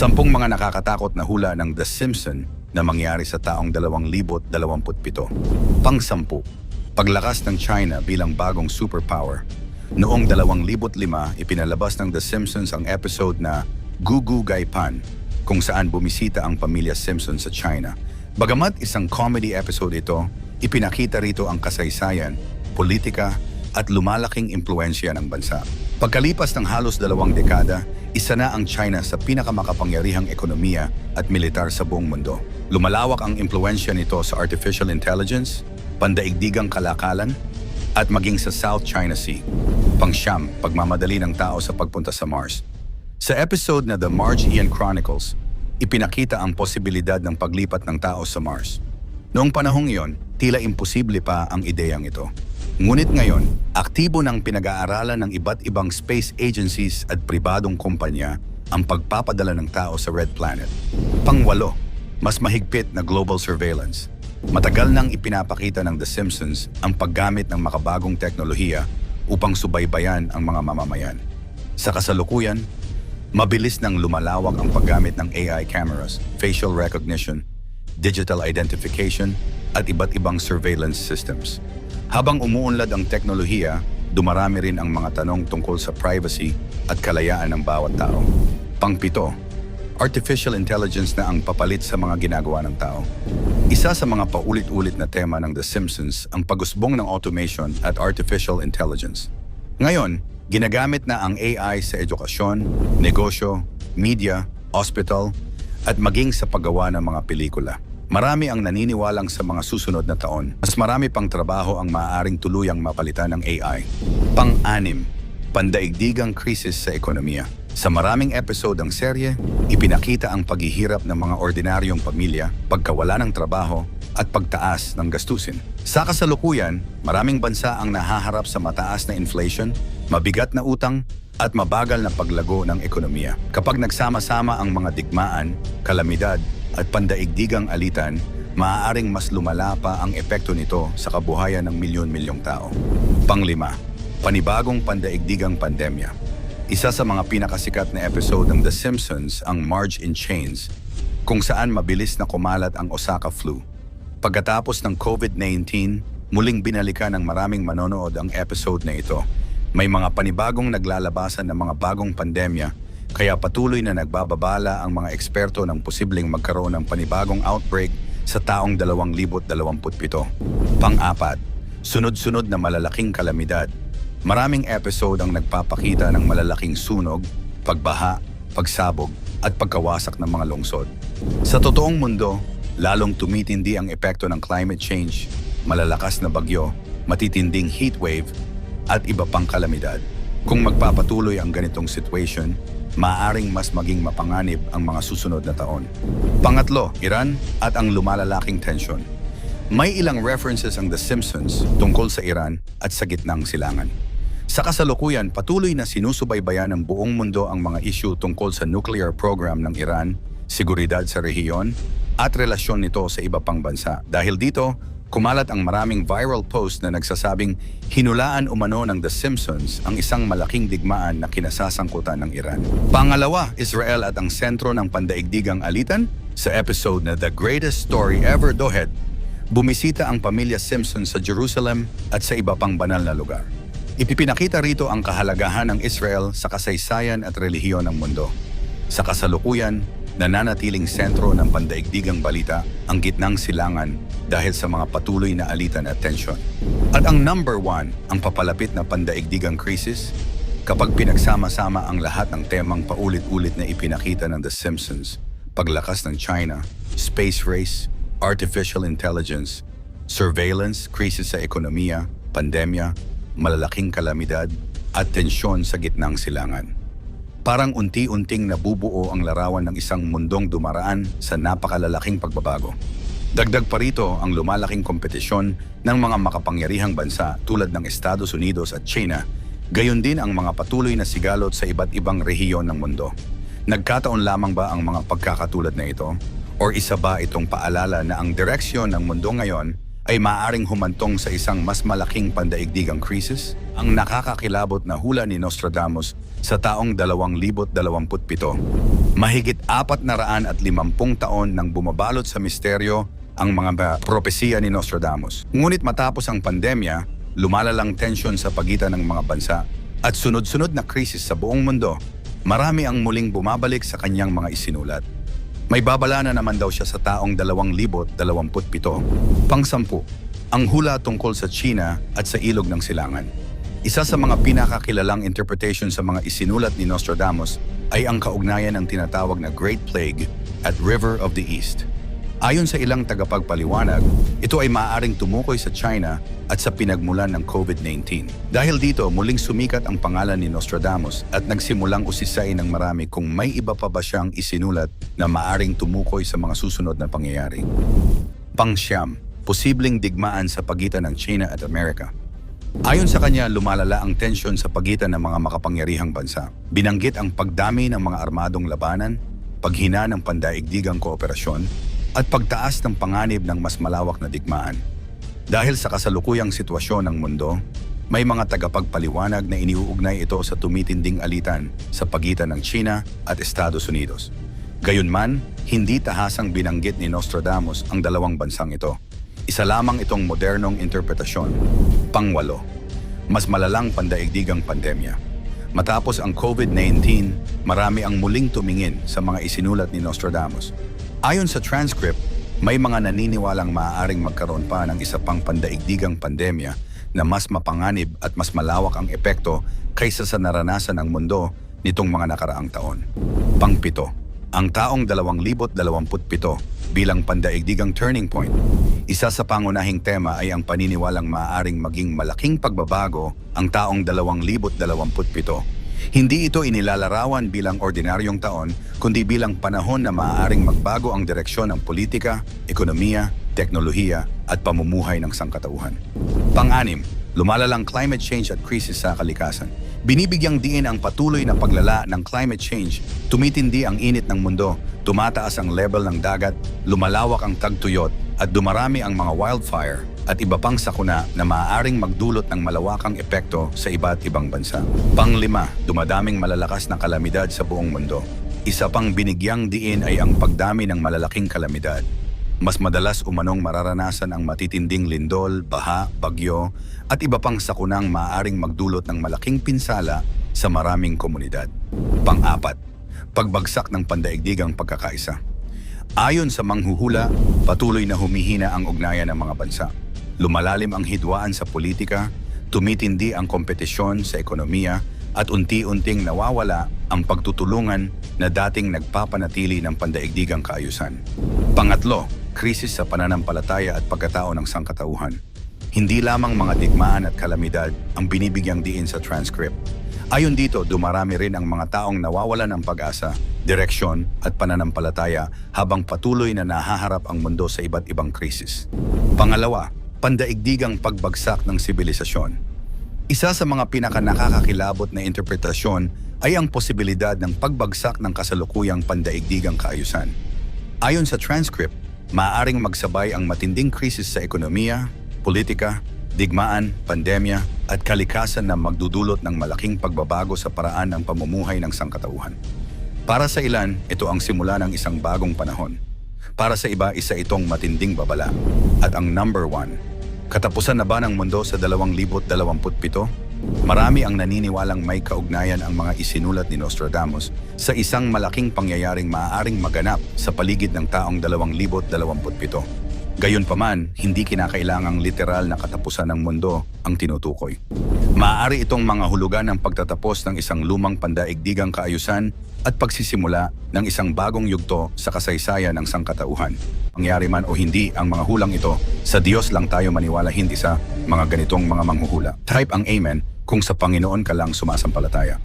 10 mga nakakatakot na hula ng The Simpsons na mangyari sa taong 2027. Pang-10, paglakas ng China bilang bagong superpower. Noong 2005, ipinalabas ng The Simpsons ang episode na Gugu Gaipan, kung saan bumisita ang pamilya Simpson sa China. Bagamat isang comedy episode ito, ipinakita rito ang kasaysayan, politika, at lumalaking impluensya ng bansa. Pagkalipas ng halos 2 dekada, isa na ang China sa pinakamakapangyarihang ekonomiya at militar sa buong mundo. Lumalawak ang impluensya nito sa artificial intelligence, pandaigdigang kalakalan, at maging sa South China Sea. Pang-siyam, pagmamadali ng tao sa pagpunta sa Mars. Sa episode na The Marge Ian Chronicles, ipinakita ang posibilidad ng paglipat ng tao sa Mars. Noong panahong iyon, tila imposible pa ang ideyang ito. Ngunit ngayon, aktibo ng pinag-aaralan ng iba't ibang space agencies at pribadong kumpanya ang pagpapadala ng tao sa Red Planet. Pang-8, mas mahigpit na global surveillance. Matagal nang ipinapakita ng The Simpsons ang paggamit ng makabagong teknolohiya upang subaybayan ang mga mamamayan. Sa kasalukuyan, mabilis nang lumalawak ang paggamit ng AI cameras, facial recognition, digital identification, at iba't ibang surveillance systems. Habang umuunlad ang teknolohiya, dumarami rin ang mga tanong tungkol sa privacy at kalayaan ng bawat tao. Pang-7, artificial intelligence na ang papalit sa mga ginagawa ng tao. Isa sa mga paulit-ulit na tema ng The Simpsons ang pag-usbong ng automation at artificial intelligence. Ngayon, ginagamit na ang AI sa edukasyon, negosyo, media, hospital, at maging sa paggawa ng mga pelikula. Marami ang naniniwalang sa mga susunod na taon, mas marami pang trabaho ang maaaring tuluyang mapalitan ng AI. Pang-6, pandaigdigang krisis sa ekonomiya. Sa maraming episode ng serye, ipinakita ang paghihirap ng mga ordinaryong pamilya, pagkawala ng trabaho, at pagtaas ng gastusin. Sa kasalukuyan, maraming bansa ang nahaharap sa mataas na inflation, mabigat na utang, at mabagal na paglago ng ekonomiya. Kapag nagsama-sama ang mga digmaan, kalamidad, at pandaigdigang alitan, maaaring mas lumala pa ang epekto nito sa kabuhayan ng milyon-milyong tao. Pang-5, panibagong pandaigdigang pandemya. Isa sa mga pinakasikat na episode ng The Simpsons ang Marge in Chains, kung saan mabilis na kumalat ang Osaka flu. Pagkatapos ng COVID-19, muling binalikan ng maraming manonood ang episode na ito. May mga panibagong naglalabasan ng mga bagong pandemya, kaya patuloy na nagbababala ang mga eksperto ng posibleng magkaroon ng panibagong outbreak sa taong 2027. Pang-4, sunod-sunod na malalaking kalamidad. Maraming episode ang nagpapakita ng malalaking sunog, pagbaha, pagsabog, at pagkawasak ng mga lungsod. Sa totoong mundo, lalong tumitindi ang epekto ng climate change, malalakas na bagyo, matitinding heat wave, at iba pang kalamidad. Kung magpapatuloy ang ganitong situation, maaaring mas maging mapanganib ang mga susunod na taon. Pang-8, Iran at ang lumalalaking tensyon. May ilang references ang The Simpsons tungkol sa Iran at sa gitnang silangan. Sa kasalukuyan, patuloy na sinusubaybayan ng buong mundo ang mga issue tungkol sa nuclear program ng Iran, seguridad sa rehiyon, at relasyon nito sa iba pang bansa. Dahil dito, kumalat ang maraming viral post na nagsasabing hinulaan umano ng The Simpsons ang isang malaking digmaan na kinasasangkutan ng Iran. Pangalawa, Israel at ang sentro ng pandaigdigang alitan. Sa episode na The Greatest Story Ever Dohed, bumisita ang pamilya Simpson sa Jerusalem at sa iba pang banal na lugar. Ipinakita rito ang kahalagahan ng Israel sa kasaysayan at relihiyon ng mundo. Sa kasalukuyan, nananatiling sentro ng pandaigdigang balita ang gitnang silangan dahil sa mga patuloy na alitan at tensyon. At ang number 1, ang papalapit na pandaigdigang krisis, kapag pinagsama-sama ang lahat ng temang paulit-ulit na ipinakita ng The Simpsons, paglakas ng China, space race, artificial intelligence, surveillance, krisis sa ekonomiya, pandemya, malalaking kalamidad, at tensyon sa gitnang silangan. Parang unti-unting nabubuo ang larawan ng isang mundong dumaraan sa napakalalaking pagbabago. Dagdag pa rito ang lumalaking kompetisyon ng mga makapangyarihang bansa tulad ng Estados Unidos at China, gayon din ang mga patuloy na sigalot sa iba't ibang rehiyon ng mundo. Nagkataon lamang ba ang mga pagkakatulad na ito? O isa ba itong paalala na ang direksyon ng mundo ngayon ay maaaring humantong sa isang mas malaking pandaigdigang krisis? Ang nakakakilabot na hula ni Nostradamus sa taong 2027. Mahigit 450 taon nang bumabalot sa misteryo ang mga propesiya ni Nostradamus. Ngunit matapos ang pandemya, lumalalang tensyon sa pagitan ng mga bansa at sunod-sunod na krisis sa buong mundo, marami ang muling bumabalik sa kanyang mga isinulat. May babala na naman daw siya sa taong 2027. Pang-10, ang hula tungkol sa China at sa Ilog ng Silangan. Isa sa mga pinakakilalang interpretation sa mga isinulat ni Nostradamus ay ang kaugnayan ng tinatawag na Great Plague at River of the East. Ayon sa ilang tagapagpaliwanag, ito ay maaaring tumukoy sa China at sa pinagmulan ng COVID-19. Dahil dito, muling sumikat ang pangalan ni Nostradamus at nagsimulang usisain ng marami kung may iba pa ba siyang isinulat na maaaring tumukoy sa mga susunod na pangyayari. Pang-siyam, posibleng digmaan sa pagitan ng China at Amerika. Ayon sa kanya, lumalala ang tensyon sa pagitan ng mga makapangyarihang bansa. Binanggit ang pagdami ng mga armadong labanan, paghina ng pandaigdigang kooperasyon, at pagtaas ng panganib ng mas malawak na digmaan. Dahil sa kasalukuyang sitwasyon ng mundo, may mga tagapagpaliwanag na iniuugnay ito sa tumitinding alitan sa pagitan ng China at Estados Unidos. Gayunman, hindi tahasang binanggit ni Nostradamus ang dalawang bansang ito. Isa lamang itong modernong interpretasyon. Pang-8, mas malalang pandaigdigang pandemya. Matapos ang COVID-19, marami ang muling tumingin sa mga isinulat ni Nostradamus. Ayon sa transcript, may mga naniniwalang maaaring magkaroon pa ng isa pang pandaigdigang pandemya na mas mapanganib at mas malawak ang epekto kaysa sa naranasan ng mundo nitong mga nakaraang taon. Pang-7, ang taong 2027 bilang pandaigdigang turning point. Isa sa pangunahing tema ay ang paniniwalang maaaring maging malaking pagbabago ang taong 2027. Hindi ito inilalarawan bilang ordinaryong taon, kundi bilang panahon na maaaring magbago ang direksyon ng politika, ekonomiya, teknolohiya at pamumuhay ng sangkatauhan. Pang-6, lumalalang climate change at krisis sa kalikasan. Binibigyang diin ang patuloy na paglala ng climate change, tumitindi ang init ng mundo, tumataas ang level ng dagat, lumalawak ang tagtuyot at dumarami ang mga wildfire at iba pang sakuna na maaaring magdulot ng malawakang epekto sa iba't ibang bansa. Pang-5, dumadaming malalakas na kalamidad sa buong mundo. Isa pang binigyang diin ay ang pagdami ng malalaking kalamidad. Mas madalas umanong mararanasan ang matitinding lindol, baha, bagyo at iba pang sakunang maaaring magdulot ng malaking pinsala sa maraming komunidad. Pang-4, pagbagsak ng pandaigdigang pagkakaisa. Ayon sa manghuhula, patuloy na humihina ang ugnayan ng mga bansa. Lumalalim ang hidwaan sa politika, tumitindi ang kompetisyon sa ekonomiya at unti-unting nawawala ang pagtutulungan na dating nagpapanatili ng pandaigdigang kaayusan. Pang-8, krisis sa pananampalataya at pagkatao ng sangkatauhan. Hindi lamang mga digmaan at kalamidad ang binibigyang diin sa transcript. Ayon dito, dumarami rin ang mga taong nawawalan ng pag-asa, direksyon at pananampalataya habang patuloy na nahaharap ang mundo sa iba't ibang krisis. Pangalawa, pandaigdigang pagbagsak ng sibilisasyon. Isa sa mga pinakanakakakilabot na interpretasyon ay ang posibilidad ng pagbagsak ng kasalukuyang pandaigdigang kaayusan. Ayon sa transcript, maaaring magsabay ang matinding krisis sa ekonomiya, politika, digmaan, pandemya at kalikasan na magdudulot ng malaking pagbabago sa paraan ng pamumuhay ng sangkatauhan. Para sa ilan, ito ang simula ng isang bagong panahon. Para sa iba, isa itong matinding babala. At ang number 1, katapusan na ba ng mundo sa 2027? Marami ang naniniwalang may kaugnayan ang mga isinulat ni Nostradamus sa isang malaking pangyayaring maaaring maganap sa paligid ng taong 2027. Gayunpaman, hindi kinakailangang literal na katapusan ng mundo ang tinutukoy. Maaari itong mga hulugan ng pagtatapos ng isang lumang pandaigdigang kaayusan at pagsisimula ng isang bagong yugto sa kasaysayan ng sangkatauhan. Mangyari man o hindi ang mga hulang ito, sa Diyos lang tayo maniwala, hindi sa mga ganitong mga manghuhula. Type ang Amen kung sa Panginoon ka lang sumasampalataya.